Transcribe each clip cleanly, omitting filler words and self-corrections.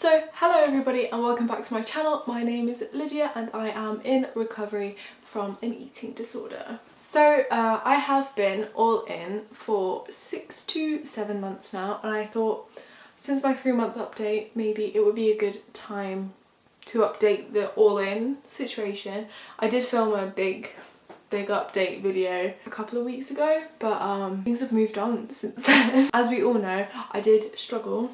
So hello everybody and welcome back to my channel. My name is Lydia and I am in recovery from an eating disorder. So I have been all in for 6 to 7 months now, and I thought since my 3-month update maybe it would be a good time to update the all in situation. I did film a big update video a couple of weeks ago, but things have moved on since then. As we all know, I did struggle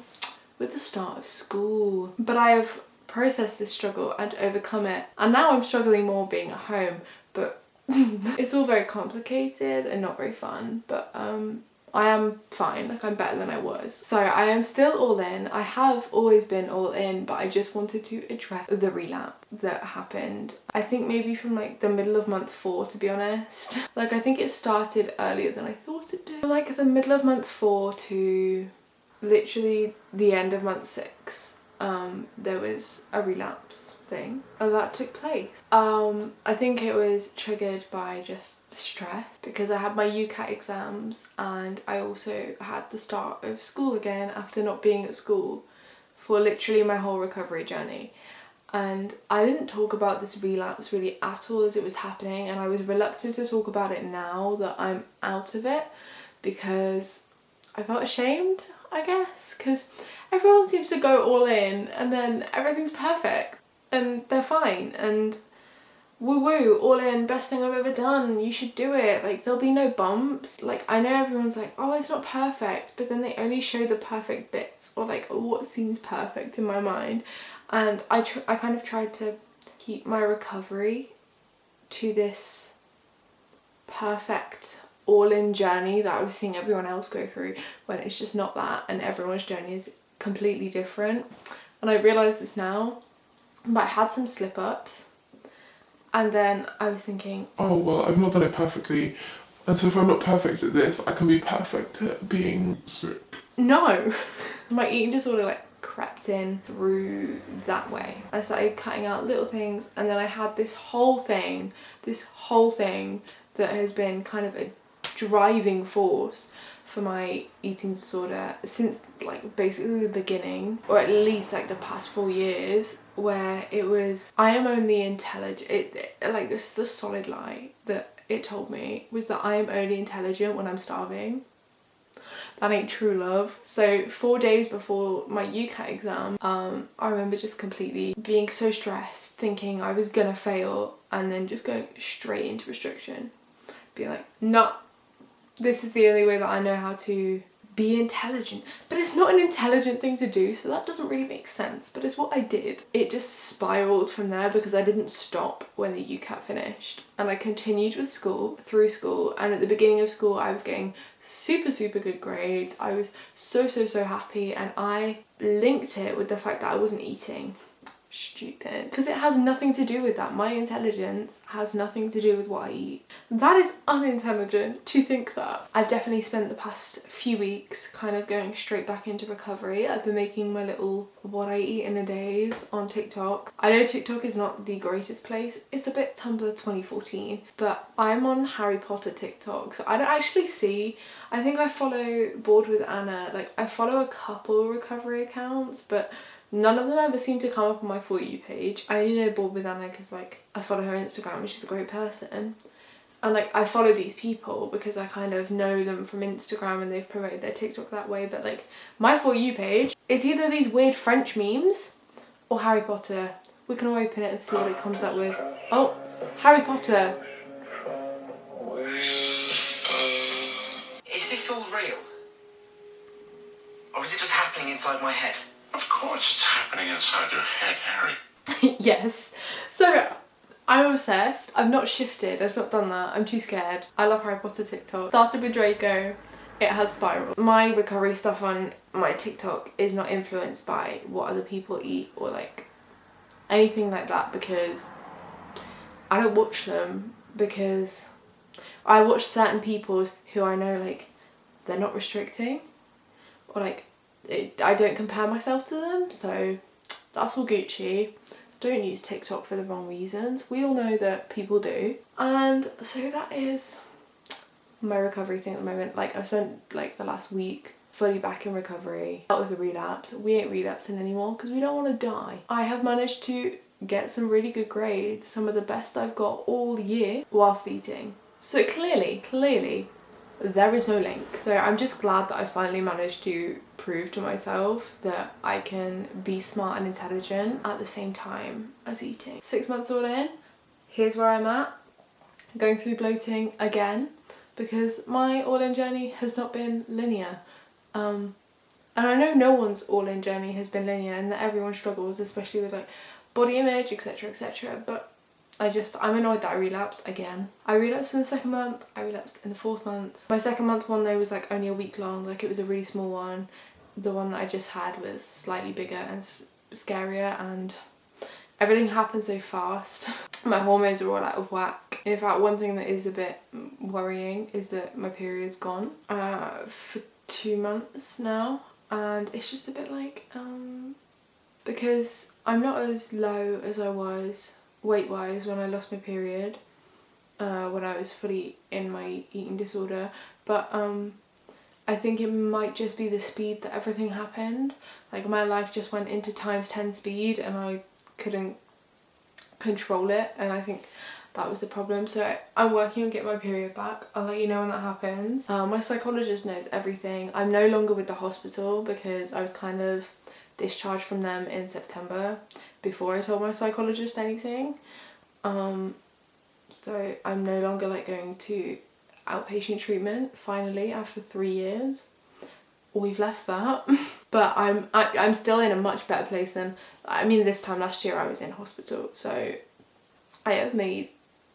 with the start of school, but I have processed this struggle and overcome it, and now I'm struggling more being at home, but it's all very complicated and not very fun, but I am fine. Like, I'm better than I was. So I am still all in. I have always been all in, but I just wanted to address the relapse that happened. I think maybe from like the middle of month 4, to be honest. Like, I think it started earlier than I thought it did. Like the middle of month 4 to literally the end of month 6, there was a relapse thing that took place. I think it was triggered by just stress because I had my UCAT exams and I also had the start of school again after not being at school for literally my whole recovery journey. And I didn't talk about this relapse really at all as it was happening, and I was reluctant to talk about it now that I'm out of it because I felt ashamed, I guess, because everyone seems to go all in and then everything's perfect and they're fine and woo woo, all in, best thing I've ever done, you should do it, like there'll be no bumps. Like, I know everyone's like, oh, it's not perfect, but then they only show the perfect bits or like what seems perfect in my mind, and I kind of tried to keep my recovery to this perfect all-in journey that I was seeing everyone else go through, when it's just not that, and everyone's journey is completely different. And I realise this now, but I had some slip-ups, and then I was thinking, oh well, I've not done it perfectly, and so if I'm not perfect at this, I can be perfect at being sick. No. My eating disorder like crept in through that way. I started cutting out little things, and then I had this whole thing that has been kind of a driving force for my eating disorder since like basically the beginning, or at least like the past 4 years, where it was, I am only intelligent, like this is a solid lie that it told me, was that I am only intelligent when I'm starving. That ain't true love. So 4 days before my UCAT exam, I remember just completely being so stressed, thinking I was gonna fail, and then just going straight into restriction. Being like, no, this is the only way that I know how to be intelligent. But it's not an intelligent thing to do, so that doesn't really make sense, but it's what I did. It just spiraled from there because I didn't stop when the UCAT finished, and I continued with school, through school, and at the beginning of school I was getting super good grades. I was so happy, and I linked it with the fact that I wasn't eating. Stupid, because it has nothing to do with that. My intelligence has nothing to do with what I eat. That is unintelligent to think that. I've definitely spent the past few weeks kind of going straight back into recovery. I've been making my little what I eat in a days on TikTok. I know TikTok is not the greatest place. It's a bit Tumblr 2014, but I'm on Harry Potter TikTok, so I don't actually see, I think I follow Bored with Anna, like I follow a couple recovery accounts, but none of them ever seem to come up on my For You page. I only know Bored with Anna because like I follow her Instagram and she's a great person. And like I follow these people because I kind of know them from Instagram and they've promoted their TikTok that way. But like my For You page, it's either these weird French memes or Harry Potter. We can all open it and see what it comes up with. Oh, Harry Potter. Is this all real? Or is it just happening inside my head? Of course it's happening inside your head, Harry. Yes. So I'm obsessed. I've not shifted. I've not done that. I'm too scared. I love Harry Potter TikTok. Started with Draco. It has spiraled. My recovery stuff on my TikTok is not influenced by what other people eat or like anything like that, because I don't watch them, because I watch certain people's who I know like they're not restricting, or like I don't compare myself to them, so that's all Gucci. Don't use TikTok for the wrong reasons. We all know that people do. And so that is my recovery thing at the moment. Like I've spent like the last week fully back in recovery. That was a relapse. We ain't relapsing anymore because we don't want to die. I have managed to get some really good grades, some of the best I've got all year whilst eating. So clearly there is no link. So I'm just glad that I finally managed to prove to myself that I can be smart and intelligent at the same time as eating. 6 months all in, here's where I'm at. Going through bloating again because my all-in journey has not been linear. And I know no one's all-in journey has been linear and that everyone struggles, especially with like body image, etc. But I'm annoyed that I relapsed again. I relapsed in the 2nd month, I relapsed in the 4th month. My 2nd month one though was like only a week long, like it was a really small one. The one that I just had was slightly bigger and scarier, and everything happened so fast. My hormones are all out of whack. In fact, one thing that is a bit worrying is that my period's gone for 2 months now, and it's just a bit like because I'm not as low as I was weight-wise when I lost my period, when I was fully in my eating disorder, but I think it might just be the speed that everything happened. Like my life just went into ×10 speed and I couldn't control it, and I think that was the problem. So I'm working on getting my period back. I'll let you know when that happens. My psychologist knows everything. I'm no longer with the hospital because I was kind of discharged from them in September before I told my psychologist anything. So I'm no longer like going to outpatient treatment finally after 3 years. We've left that. But I'm still in a much better place than, I mean, this time last year I was in hospital, so I have made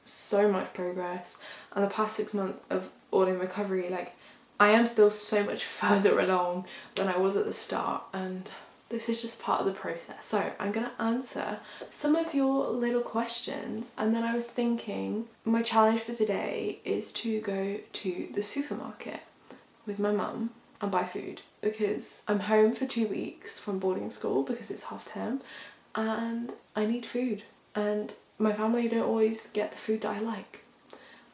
so much progress, and the past 6 months of all in recovery, like I am still so much further along than I was at the start, and this is just part of the process. So I'm gonna answer some of your little questions, and then I was thinking my challenge for today is to go to the supermarket with my mum and buy food, because I'm home for 2 weeks from boarding school because it's half term and I need food, and my family don't always get the food that I like,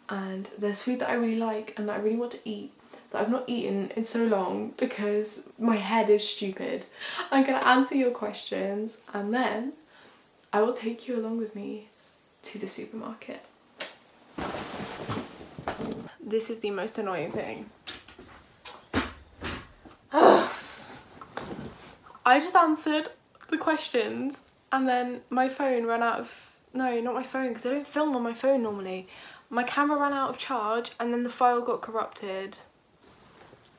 and there's food that I really like and that I really want to eat that I've not eaten in so long because my head is stupid. I'm gonna answer your questions and then I will take you along with me to the supermarket. This is the most annoying thing. I just answered the questions and then my phone ran out of, no, not my phone, because I don't film on my phone normally. My camera ran out of charge and then the file got corrupted.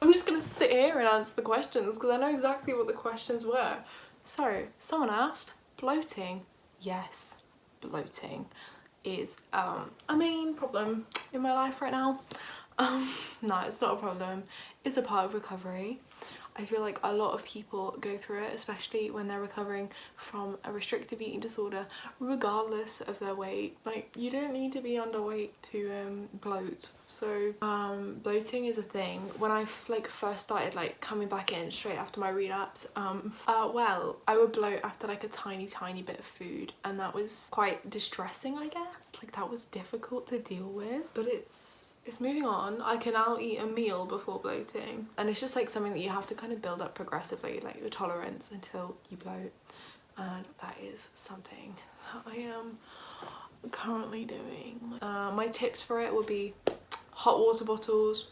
I'm just gonna sit here and answer the questions because I know exactly what the questions were. So, someone asked, bloating. Yes, bloating is a main problem in my life right now. No, it's not a problem. It's a part of recovery. I feel like a lot of people go through it, especially when they're recovering from a restrictive eating disorder, regardless of their weight. Like, you don't need to be underweight to bloat. So bloating is a thing. When I like first started like coming back in straight after my relapse, well, I would bloat after like a tiny bit of food, and that was quite distressing, I guess. Like, that was difficult to deal with, but it's moving on. I can now eat a meal before bloating, and it's just like something that you have to kind of build up progressively, like your tolerance until you bloat, and that is something that I am currently doing. My tips for it would be hot water bottles.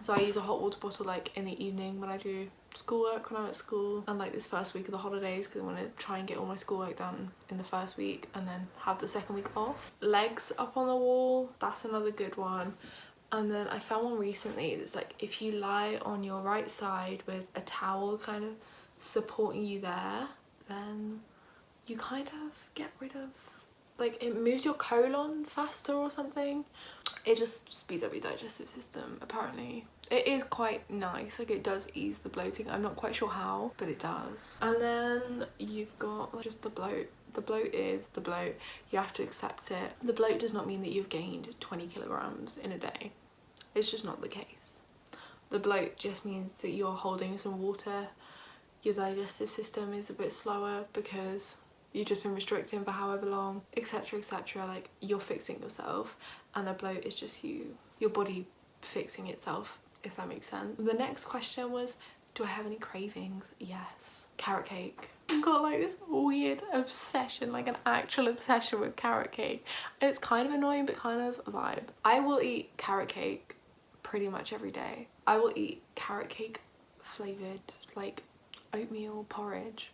So I use a hot water bottle like in the evening when I do schoolwork, when I'm at school, and like this first week of the holidays because I want to try and get all my schoolwork done in the first week and then have the second week off. Legs up on the wall, that's another good one. And then I found one recently that's like, if you lie on your right side with a towel kind of supporting you there, then you kind of get rid of, like, it moves your colon faster or something. It just speeds up your digestive system, apparently. It is quite nice, like it does ease the bloating. I'm not quite sure how, but it does. And then you've got like, just the bloat. The bloat is the bloat. You have to accept it. The bloat does not mean that you've gained 20 kilograms in a day. It's just not the case. The bloat just means that you're holding some water. Your digestive system is a bit slower because you've just been restricting for however long, etc. Like, you're fixing yourself, and the bloat is just your body fixing itself if that makes sense. The next question was, do I have any cravings? Yes. Carrot cake. I've got like this weird obsession, like an actual obsession with carrot cake. And it's kind of annoying but kind of a vibe. I will eat carrot cake pretty much every day. I will eat carrot cake flavoured like oatmeal porridge.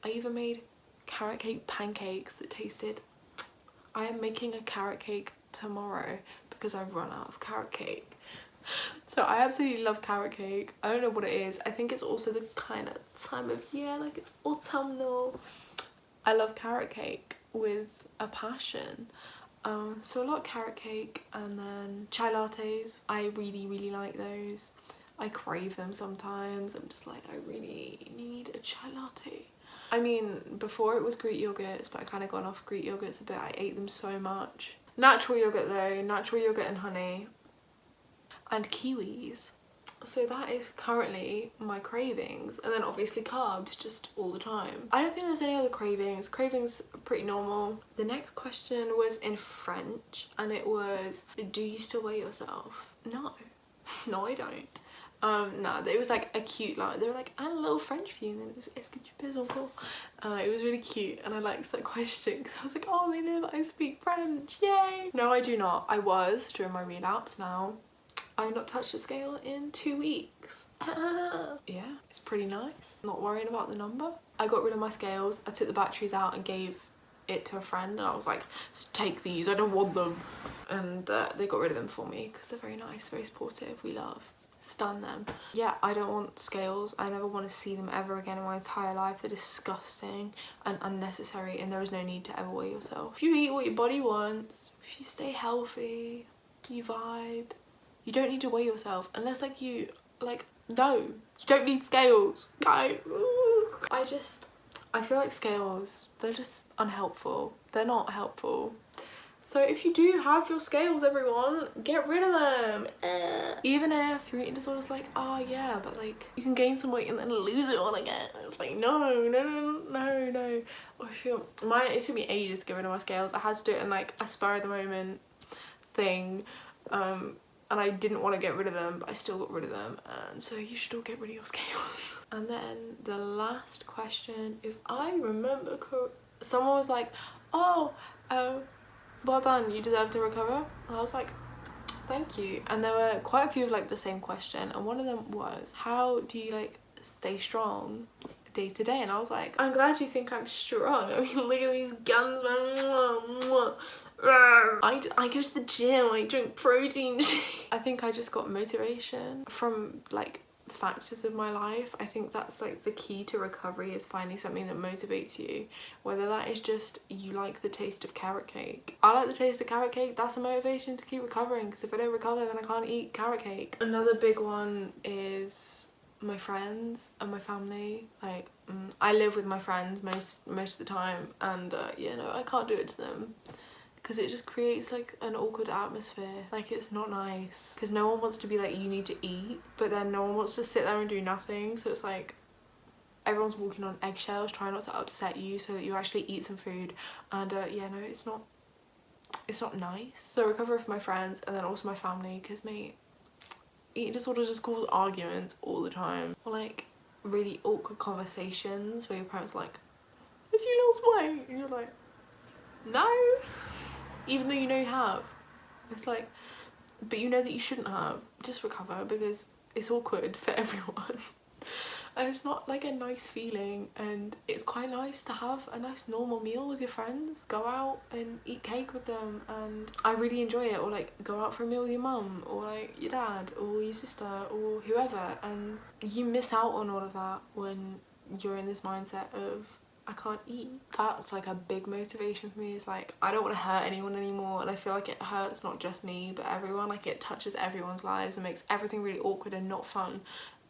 I even made carrot cake pancakes that tasted... I am making a carrot cake tomorrow because I've run out of carrot cake. So I absolutely love carrot cake. I don't know what it is. I think it's also the kind of time of year, like it's autumnal. I love carrot cake with a passion. So a lot of carrot cake, and then chai lattes. I really like those. I crave them sometimes. I'm just like, I really need a chai latte. I mean, before it was Greek yogurts, but I kind of gone off Greek yogurts a bit. I ate them so much. Natural yogurt though, natural yogurt and honey. And kiwis. So that is currently my cravings, and then obviously carbs just all the time. I don't think there's any other cravings. Cravings are pretty normal. The next question was in French, and it was, do you still weigh yourself? No. No, I don't. No, it was like a cute line. They were like, and a little French for you, and then it was, est-ce que tu pèses encore? It was really cute, and I liked that question because I was like, oh, they know that I speak French, yay! No, I do not. I was during my relapse. Now I've not touched the scale in 2 weeks. Yeah, it's pretty nice. Not worrying about the number. I got rid of my scales. I took the batteries out and gave it to a friend, and I was like, take these, I don't want them. And they got rid of them for me because they're very nice, very supportive. We love. Stun them. Yeah, I don't want scales. I never want to see them ever again in my entire life. They're disgusting and unnecessary, and there is no need to ever weigh yourself. If you eat what your body wants, if you stay healthy, you vibe, you don't need to weigh yourself unless like you like, no, you don't need scales. Go. I feel like scales, they're just unhelpful. They're not helpful. So if you do have your scales, everyone, get rid of them. Even if your eating disorder's like, oh yeah, but like you can gain some weight and then lose it all again. It's like, no. Or if you're, it took me ages to get rid of my scales. I had to do it in like a spur of the moment thing. And I didn't want to get rid of them, but I still got rid of them. And so you should all get rid of your scales. And then the last question, if I remember correctly, someone was like, oh, well done, you deserve to recover. And I was like, thank you. And there were quite a few of like the same question, and one of them was, how do you like stay strong day to day? And I was like, I'm glad you think I'm strong. I mean, look at these guns, man. I go to the gym, I drink protein shake. I think I just got motivation from like factors of my life. I think that's like the key to recovery, is finding something that motivates you, whether that is just you like the taste of carrot cake. I like the taste of carrot cake. That's a motivation to keep recovering, because if I don't recover then I can't eat carrot cake. Another big one is my friends and my family. Like I live with my friends most of the time, and you know, I can't do it to them because it just creates like an awkward atmosphere. Like it's not nice, because no one wants to be like, you need to eat, but then no one wants to sit there and do nothing. So it's like everyone's walking on eggshells trying not to upset you so that you actually eat some food. And yeah, no, it's not nice. So recover for my friends, and then also my family, because mate, eating disorder just causes arguments all the time, or like really awkward conversations where your parents are like, have you lost weight? And you're like, no, even though you know you have. It's like, but you know that you shouldn't have. Just recover, because it's awkward for everyone. And it's not like a nice feeling, and it's quite nice to have a nice normal meal with your friends. Go out and eat cake with them, and I really enjoy it. Or like go out for a meal with your mum, or like your dad, or your sister, or whoever. And you miss out on all of that when you're in this mindset of, I can't eat. That's like a big motivation for me. Is like, I don't want to hurt anyone anymore, and I feel like it hurts not just me but everyone. Like it touches everyone's lives and makes everything really awkward and not fun,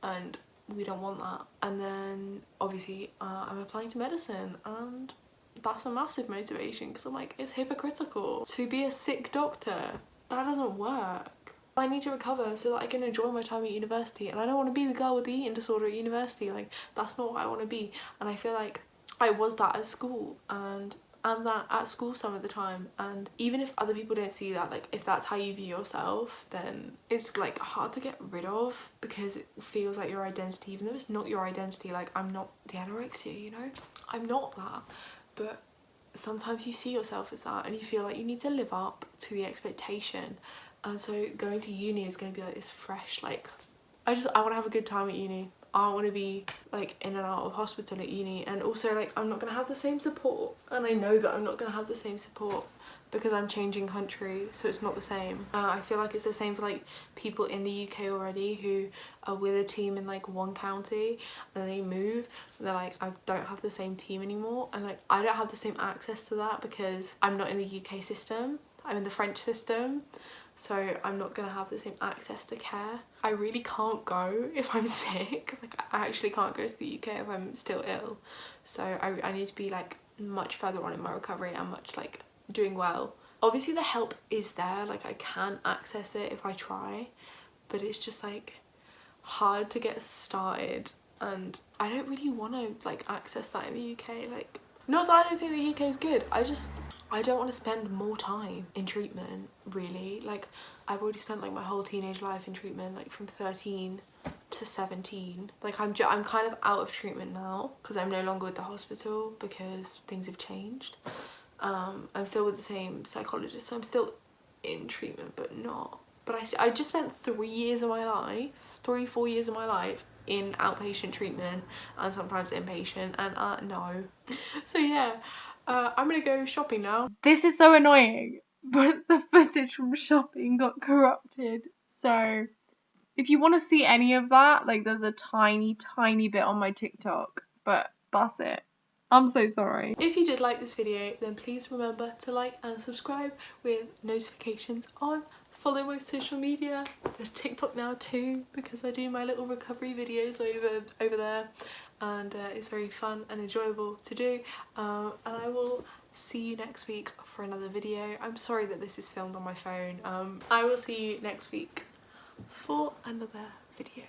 and we don't want that. And then obviously I'm applying to medicine, and that's a massive motivation, because I'm like, it's hypocritical to be a sick doctor. That doesn't work. I need to recover so that I can enjoy my time at university, and I don't want to be the girl with the eating disorder at university. Like that's not what I want to be. And I feel like I was that at school, and am that at school some of the time, and even if other people don't see that, like if that's how you view yourself, then it's like hard to get rid of because it feels like your identity, even though it's not your identity. Like I'm not the anorexia, you know, I'm not that, but sometimes you see yourself as that and you feel like you need to live up to the expectation. And so going to uni is going to be like this fresh, like I want to have a good time at uni. I want to be like in and out of hospital at uni, and also like I'm not going to have the same support, and I know that I'm not going to have the same support because I'm changing country, so it's not the same. I feel like it's the same for like people in the UK already who are with a team in like one county and they move and they're like, I don't have the same team anymore, and like I don't have the same access to that because I'm not in the UK system, I'm in the French system. So I'm not gonna have the same access to care. I really can't go if I'm sick. Like I actually can't go to the UK if I'm still ill. So I need to be like much further on in my recovery and much like doing well. Obviously the help is there, like I can access it if I try, but it's just like hard to get started, and I don't really want to like access that in the UK. Like, not that I don't think the UK is good, I don't want to spend more time in treatment, really. Like I've already spent like my whole teenage life in treatment, like from 13 to 17. Like I'm kind of out of treatment now because I'm no longer with the hospital because things have changed. I'm still with the same psychologist, so I'm still in treatment but not. But I just spent 3 years of my life, 4 years of my life in outpatient treatment and sometimes inpatient, and no. So yeah, I'm gonna go shopping now. This is so annoying, but the footage from shopping got corrupted. So if you want to see any of that, like there's a tiny bit on my TikTok, but that's it. I'm so sorry. If you did like this video, then please remember to like and subscribe with notifications on. Follow my social media. There's TikTok now too, because I do my little recovery videos over there, and it's very fun and enjoyable to do. And I will see you next week for another video. I'm sorry that this is filmed on my phone. I will see you next week for another video.